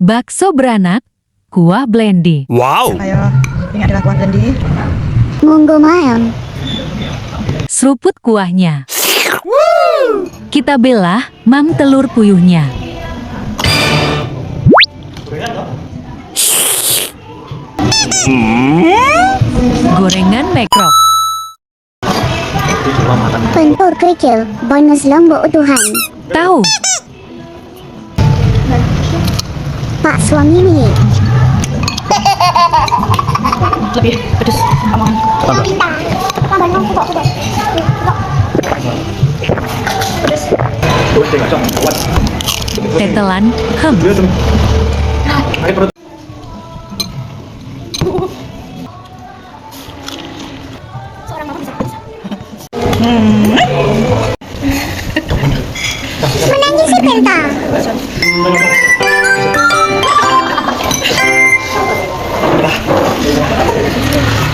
Bakso beranak, kuah blendy. Wow. Ayo, ini adalah kuah blendy. Monggo maem. Seruput kuahnya. Kita belah, mam telur puyuhnya. Gorengan mekrok. Pentur kerikil, bonus lombok utuhan. Tahu, Pak suami milik. Lebih pedes. tetelan, hem.